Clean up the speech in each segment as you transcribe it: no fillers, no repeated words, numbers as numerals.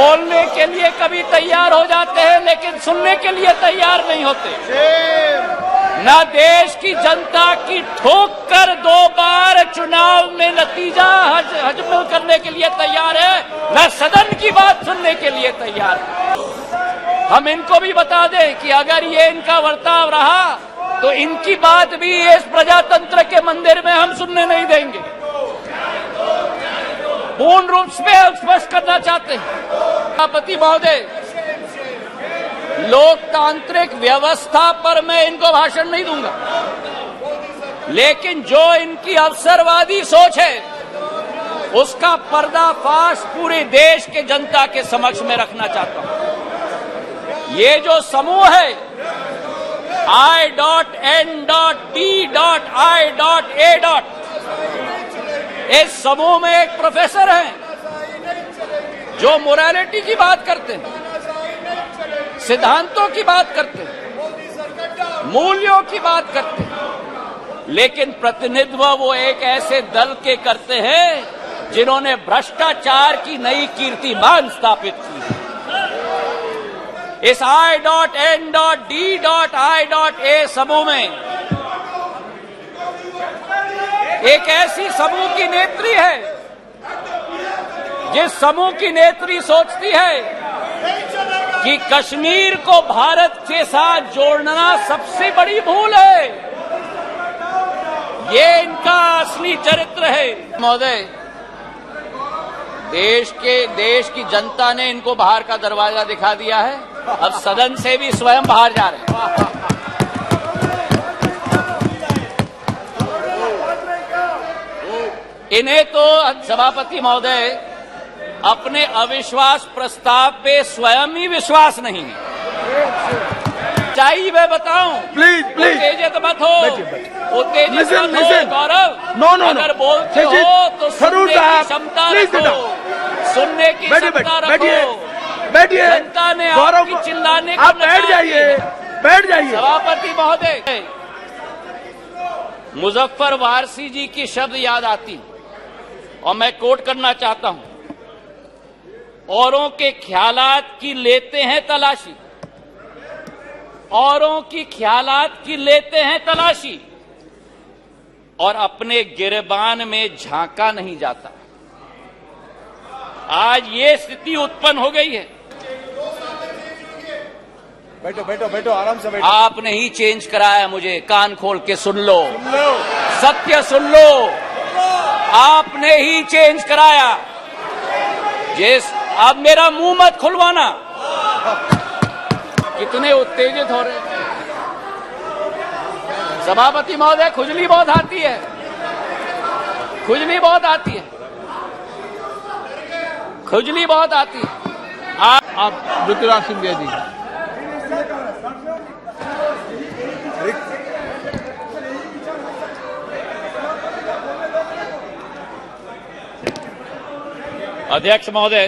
बोलने के लिए कभी तैयार हो जाते हैं लेकिन सुनने के लिए तैयार नहीं होते। ना देश की जनता की ठोक कर 2 बार चुनाव में नतीजा हजम करने के लिए तैयार है, न सदन की बात सुनने के लिए तैयार है। हम इनको भी बता दें कि अगर ये इनका वर्ताव रहा तो इनकी बात भी इस प्रजातंत्र के मंदिर में हम सुनने नहीं देंगे। पूर्ण रूप से हम स्पष्ट करना चाहते हैं सभापति महोदय, लोकतांत्रिक व्यवस्था पर मैं इनको भाषण नहीं दूंगा, लेकिन जो इनकी अवसरवादी सोच है उसका पर्दाफाश पूरे देश के जनता के समक्ष में रखना चाहता हूं। ये जो समूह है I.N.D.I.A. इस समूह में एक प्रोफेसर हैं जो मोरालिटी की बात करते हैं, सिद्धांतों की बात करते हैं, मूल्यों की बात करते हैं, लेकिन प्रतिनिधित्व वो एक ऐसे दल के करते हैं जिन्होंने भ्रष्टाचार की नई कीर्तिमान स्थापित की है। इस I.N.D.I.A. समूह में एक ऐसी समूह की नेत्री है जिस समूह की नेत्री सोचती है कि कश्मीर को भारत के साथ जोड़ना सबसे बड़ी भूल है। ये इनका असली चरित्र है। महोदय, देश की जनता ने इनको बाहर का दरवाजा दिखा दिया है, अब सदन से भी स्वयं बाहर जा रहे हैं। इन्हें तो सभापति महोदय अपने अविश्वास प्रस्ताव पे स्वयं ही विश्वास नहीं है। चाहिए मैं बताऊं, प्लीज उत्तेजित मत हो, उत्तेजित मत हो गौरव। अगर बोलते हो तो सुनने की क्षमता रखो, सुनने की क्षमता रखो। जनता ने आपकी चिल्लाने को बैठ जाइए। सभापति महोदय, मुजफ्फर वारसी जी की शब्द याद आती और मैं कोट करना चाहता हूं। औरों के ख्यालात की लेते हैं तलाशी, औरों की ख्यालात की लेते हैं तलाशी, और अपने गिरबान में झांका नहीं जाता। आज ये स्थिति उत्पन्न हो गई है। बैठो आराम से बैठो। आपने ही चेंज कराया, मुझे कान खोल के सुन लो, सत्य सुन लो। आपने ही चेंज कराया। अब मेरा मुंह मत खुलवाना। कितने उत्तेजित हो रहे हैं सभापति महोदय। खुजली बहुत आती है, खुजली बहुत आती है, खुजली बहुत आती है। आप ऋतुराज सिंधिया जी। अध्यक्ष महोदय,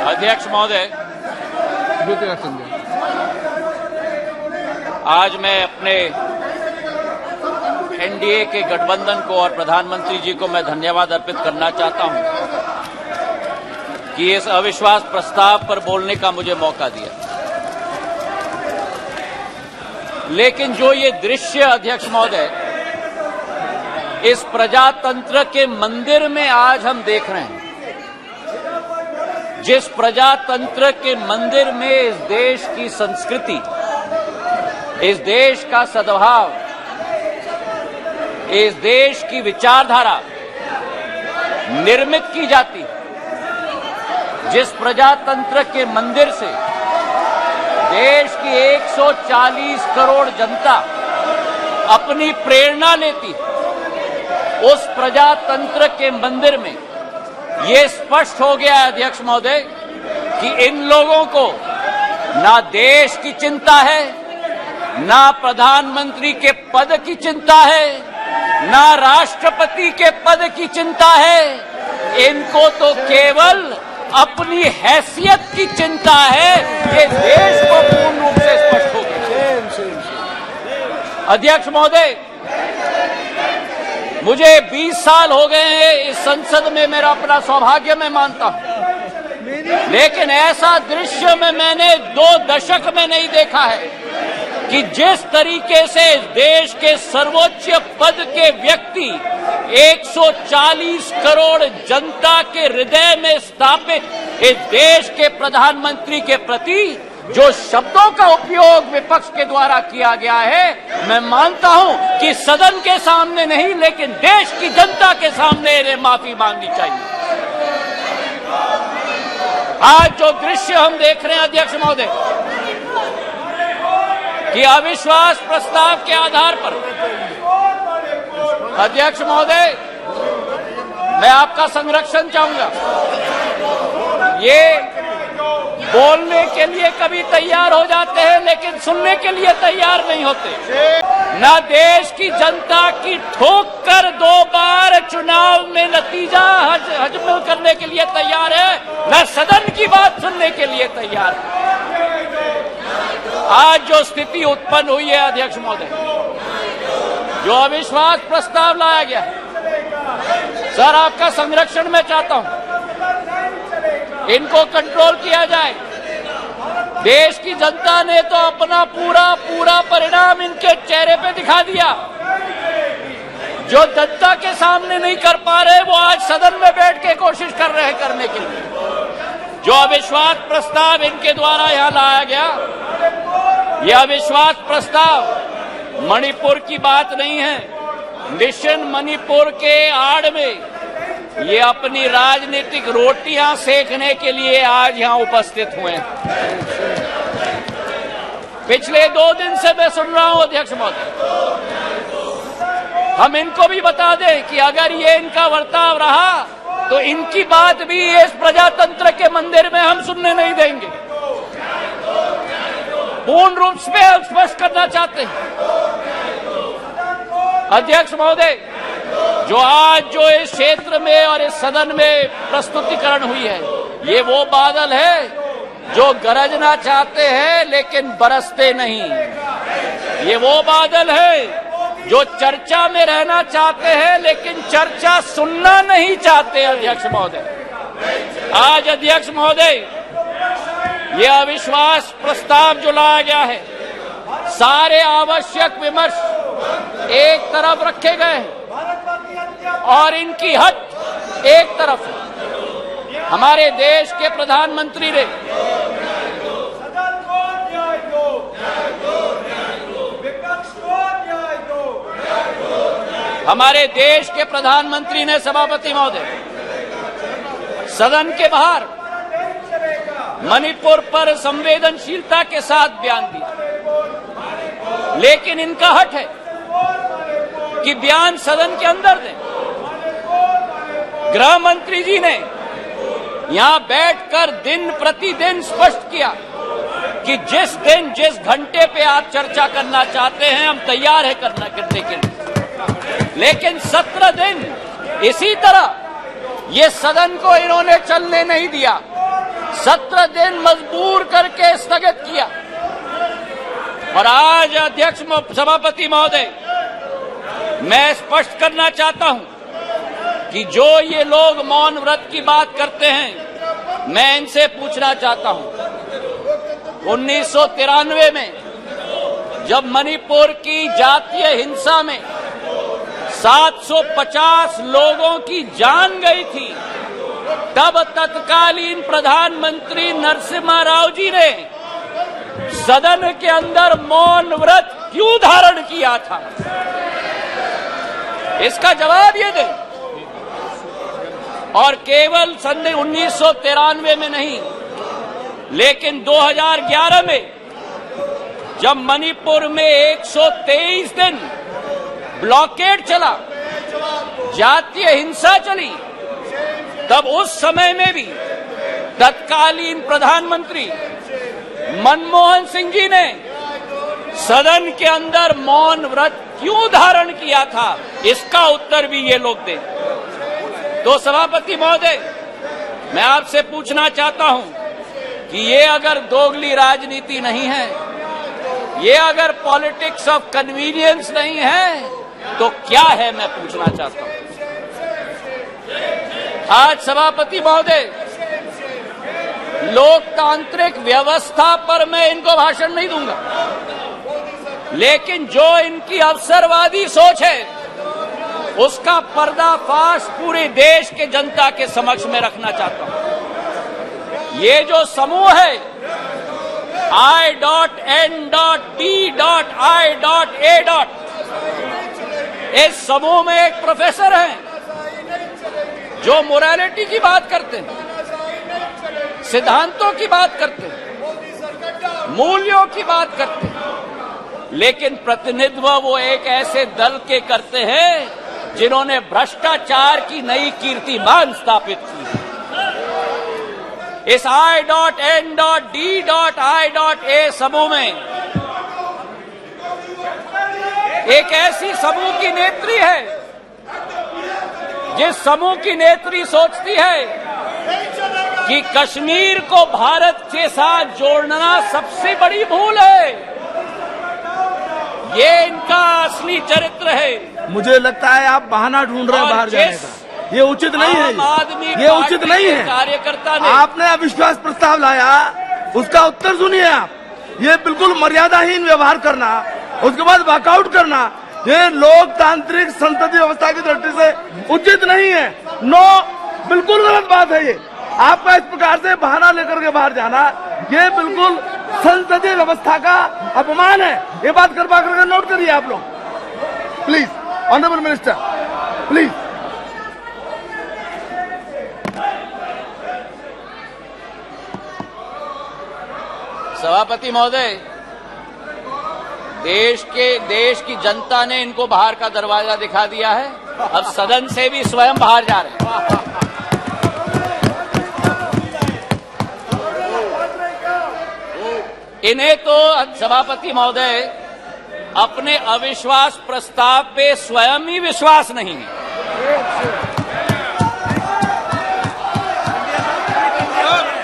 अध्यक्ष महोदय, आज मैं अपने एनडीए के गठबंधन को और प्रधानमंत्री जी को मैं धन्यवाद अर्पित करना चाहता हूं कि इस अविश्वास प्रस्ताव पर बोलने का मुझे मौका दिया। लेकिन जो ये दृश्य अध्यक्ष महोदय इस प्रजातंत्र के मंदिर में आज हम देख रहे हैं, जिस प्रजातंत्र के मंदिर में इस देश की संस्कृति, इस देश का सद्भाव, इस देश की विचारधारा निर्मित की जाती, जिस प्रजातंत्र के मंदिर से देश की 140 करोड़ जनता अपनी प्रेरणा लेती, उस प्रजातंत्र के मंदिर में ये स्पष्ट हो गया है अध्यक्ष महोदय कि इन लोगों को ना देश की चिंता है, ना प्रधानमंत्री के पद की चिंता है, ना राष्ट्रपति के पद की चिंता है। इनको तो केवल अपनी हैसियत की चिंता है। ये देश को पूर्ण रूप से स्पष्ट हो गया। अध्यक्ष महोदय, मुझे 20 साल हो गए हैं इस संसद में, मेरा अपना सौभाग्य मैं मानता हूं, लेकिन ऐसा दृश्य में मैंने 2 दशक में नहीं देखा है कि जिस तरीके से देश के सर्वोच्च पद के व्यक्ति 140 करोड़ जनता के हृदय में स्थापित इस देश के प्रधानमंत्री के प्रति जो शब्दों का उपयोग विपक्ष के द्वारा किया गया है, मैं मानता हूं कि सदन के सामने नहीं लेकिन देश की जनता के सामने इन्हें माफी मांगनी चाहिए। आज जो दृश्य हम देख रहे हैं अध्यक्ष महोदय, कि अविश्वास प्रस्ताव के आधार पर, अध्यक्ष महोदय मैं आपका संरक्षण चाहूंगा, ये बोलने के लिए कभी तैयार हो जाते हैं लेकिन सुनने के लिए तैयार नहीं होते। ना देश की जनता की ठोक कर 2 बार चुनाव में नतीजा हजम करने के लिए तैयार है, न सदन की बात सुनने के लिए तैयार है। आज जो स्थिति उत्पन्न हुई है अध्यक्ष महोदय, जो अविश्वास प्रस्ताव लाया गया, सर आपका संरक्षण मैं चाहता हूं, इनको कंट्रोल किया जाए। देश की जनता ने तो अपना पूरा परिणाम इनके चेहरे पे दिखा दिया। जो जनता के सामने नहीं कर पा रहे वो आज सदन में बैठ के कोशिश कर रहे हैं करने के लिए। जो अविश्वास प्रस्ताव इनके द्वारा यहां लाया गया, यह अविश्वास प्रस्ताव मणिपुर की बात नहीं है। मिशन मणिपुर के आड़ में ये अपनी राजनीतिक रोटियां सेकने के लिए आज यहां उपस्थित हुए हैं। पिछले 2 दिन से मैं सुन रहा हूं अध्यक्ष महोदय, हम इनको भी बता दें कि अगर ये इनका वर्ताव रहा तो इनकी बात भी इस प्रजातंत्र के मंदिर में हम सुनने नहीं देंगे। पूर्ण रूप से स्पष्ट करना चाहते हैं अध्यक्ष महोदय, जो इस क्षेत्र में और इस सदन में प्रस्तुतिकरण हुई है, ये वो बादल है जो गरजना चाहते हैं लेकिन बरसते नहीं। ये वो बादल है जो चर्चा में रहना चाहते हैं लेकिन चर्चा सुनना नहीं चाहते। अध्यक्ष महोदय, आज अध्यक्ष महोदय ये अविश्वास प्रस्ताव जो लाया गया है, सारे आवश्यक विमर्श एक तरफ रखे गए हैं और इनकी हट एक तरफ है। हमारे देश के प्रधानमंत्री ने सभापति महोदय सदन के बाहर मणिपुर पर संवेदनशीलता के साथ बयान दिया, लेकिन इनका हट है कि बयान सदन के अंदर दें। गृह मंत्री जी ने यहां बैठकर दिन प्रतिदिन स्पष्ट किया कि जिस दिन जिस घंटे पे आप चर्चा करना चाहते हैं हम तैयार है करने के लिए, लेकिन 17 दिन इसी तरह ये सदन को इन्होंने चलने नहीं दिया। 17 दिन मजबूर करके स्थगित किया। और आज अध्यक्ष सभापति महोदय, मैं स्पष्ट करना चाहता हूं कि जो ये लोग मौन व्रत की बात करते हैं, मैं इनसे पूछना चाहता हूं 1993 में जब मणिपुर की जातीय हिंसा में 750 लोगों की जान गई थी, तब तत्कालीन प्रधानमंत्री नरसिम्हा राव जी ने सदन के अंदर मौन व्रत क्यों धारण किया था? इसका जवाब ये दें। और केवल सन 1993 में नहीं, लेकिन 2011 में जब मणिपुर में 123 दिन ब्लॉकेड चला, जातीय हिंसा चली, तब उस समय में भी तत्कालीन प्रधानमंत्री मनमोहन सिंह जी ने सदन के अंदर मौन व्रत क्यों धारण किया था? इसका उत्तर भी ये लोग दें। तो सभापति महोदय, मैं आपसे पूछना चाहता हूं कि ये अगर दोगली राजनीति नहीं है, ये अगर पॉलिटिक्स ऑफ कन्वीनियंस नहीं है, तो क्या है, मैं पूछना चाहता हूं। आज सभापति महोदय, लोकतांत्रिक व्यवस्था पर मैं इनको भाषण नहीं दूंगा, लेकिन जो इनकी अवसरवादी सोच है उसका पर्दाफाश पूरे देश के जनता के समक्ष में रखना चाहता हूं। ये जो समूह है I.N.D.I.A. इस समूह में एक प्रोफेसर हैं जो मोरालिटी की बात करते हैं, सिद्धांतों की बात करते हैं, मूल्यों की बात करते हैं, लेकिन प्रतिनिधित्व वो एक ऐसे दल के करते हैं जिन्होंने भ्रष्टाचार की नई कीर्तिमान स्थापित की है। इस I.N.D.I.A. समूह में एक ऐसी समूह की नेत्री है जिस समूह की नेत्री सोचती है कि कश्मीर को भारत के साथ जोड़ना सबसे बड़ी भूल है। ये इनका असली चरित्र है। मुझे लगता है आप बहाना ढूंढ रहे हैं बाहर जाने का। ये उचित नहीं है, ये उचित नहीं है। कार्यकर्ता ने आपने अविश्वास प्रस्ताव लाया, उसका उत्तर सुनिए आप। ये बिल्कुल मर्यादाहीन व्यवहार करना, उसके बाद वॉकआउट करना, ये लोकतांत्रिक संसदीय व्यवस्था की दृष्टि से उचित नहीं है। नो, बिल्कुल गलत बात है ये। आपका इस प्रकार से बहाना लेकर के बाहर जाना, ये बिल्कुल संसदीय व्यवस्था का अपमान है। ये बात करवा करके नोट करिए आप लोग, प्लीज। Honourable minister, please. सभापति महोदय, देश की जनता ने इनको बाहर का दरवाजा दिखा दिया है। अब सदन से भी स्वयं बाहर जा रहे हैं। इन्हें तो सभापति महोदय अपने अविश्वास प्रस्ताव पे स्वयं ही विश्वास नहीं है।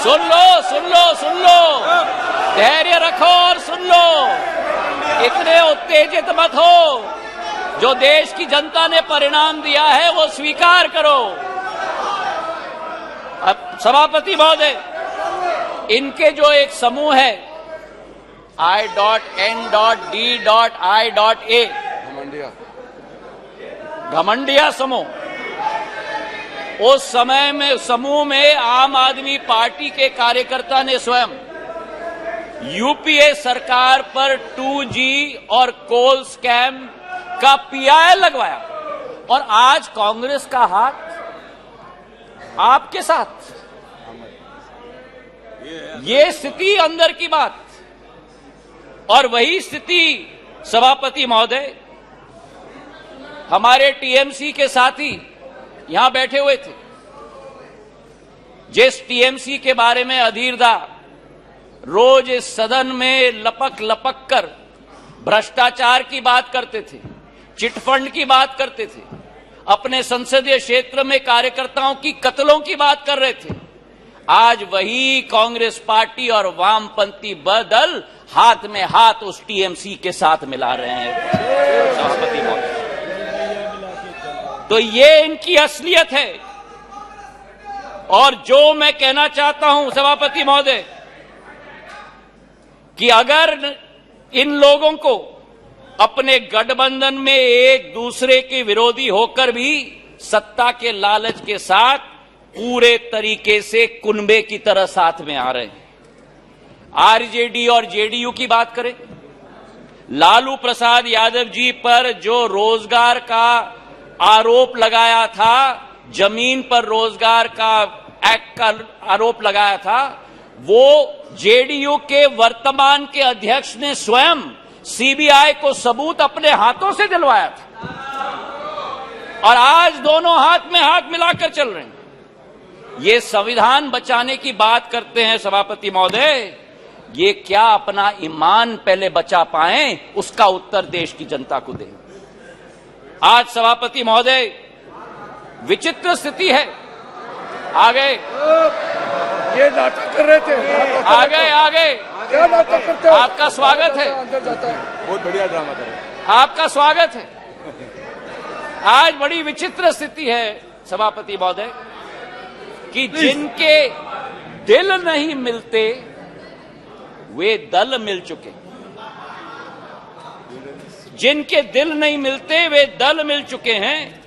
सुन लो, धैर्य रखो और सुन लो। इतने उत्तेजित मत हो। जो देश की जनता ने परिणाम दिया है वो स्वीकार करो। अब सभापति महोदय, इनके जो एक समूह है I.N.D.I.A. घमंडिया समूह, उस समय में समूह में आम आदमी पार्टी के कार्यकर्ता ने स्वयं यूपीए सरकार पर 2G और कोल स्कैम का PI लगवाया, और आज कांग्रेस का हाथ आपके साथ। ये स्थिति अंदर की बात। और वही स्थिति सभापति महोदय, हमारे टीएमसी के साथी यहां बैठे हुए थे, जिस टीएमसी के बारे में अधीरदा रोज इस सदन में लपक कर भ्रष्टाचार की बात करते थे, चिटफंड की बात करते थे, अपने संसदीय क्षेत्र में कार्यकर्ताओं की कत्लों की बात कर रहे थे, आज वही कांग्रेस पार्टी और वामपंथी दल हाथ में हाथ उस टीएमसी के साथ मिला रहे हैं। सभापति महोदय, तो ये इनकी असलियत है। और जो मैं कहना चाहता हूं सभापति महोदय, कि अगर इन लोगों को अपने गठबंधन में एक दूसरे के विरोधी होकर भी सत्ता के लालच के साथ पूरे तरीके से कुनबे की तरह साथ में आ रहे हैं। आरजेडी और जेडीयू की बात करें, लालू प्रसाद यादव जी पर जो रोजगार का आरोप लगाया था, जमीन पर रोजगार का एक्ट का आरोप लगाया था, वो जेडीयू के वर्तमान के अध्यक्ष ने स्वयं सीबीआई को सबूत अपने हाथों से दिलवाया था, और आज दोनों हाथ में हाथ मिलाकर चल रहे हैं। ये संविधान बचाने की बात करते हैं सभापति महोदय, ये क्या अपना ईमान पहले बचा पाएं, उसका उत्तर देश की जनता को दें। आज सभापति महोदय, विचित्र स्थिति है। आ गए, ये नाटक कर रहे थे। आ गए, क्या नाटक करते हो? आपका स्वागत है। अंदर जाता है। बहुत बढ़िया ड्रामा कर रहे हैं। आपका स्वागत है। आज बड़ी विचित्र स्थिति है सभापति महोदय कि जिनके दिल नहीं मिलते वे दल मिल चुके, जिनके दिल नहीं मिलते वे दल मिल चुके हैं,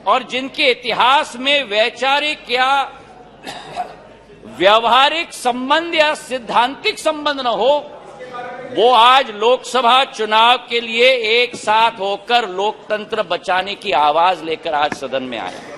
और जिनके इतिहास में वैचारिक या व्यवहारिक संबंध या सिद्धांतिक संबंध न हो, वो आज लोकसभा चुनाव के लिए एक साथ होकर लोकतंत्र बचाने की आवाज लेकर आज सदन में आए।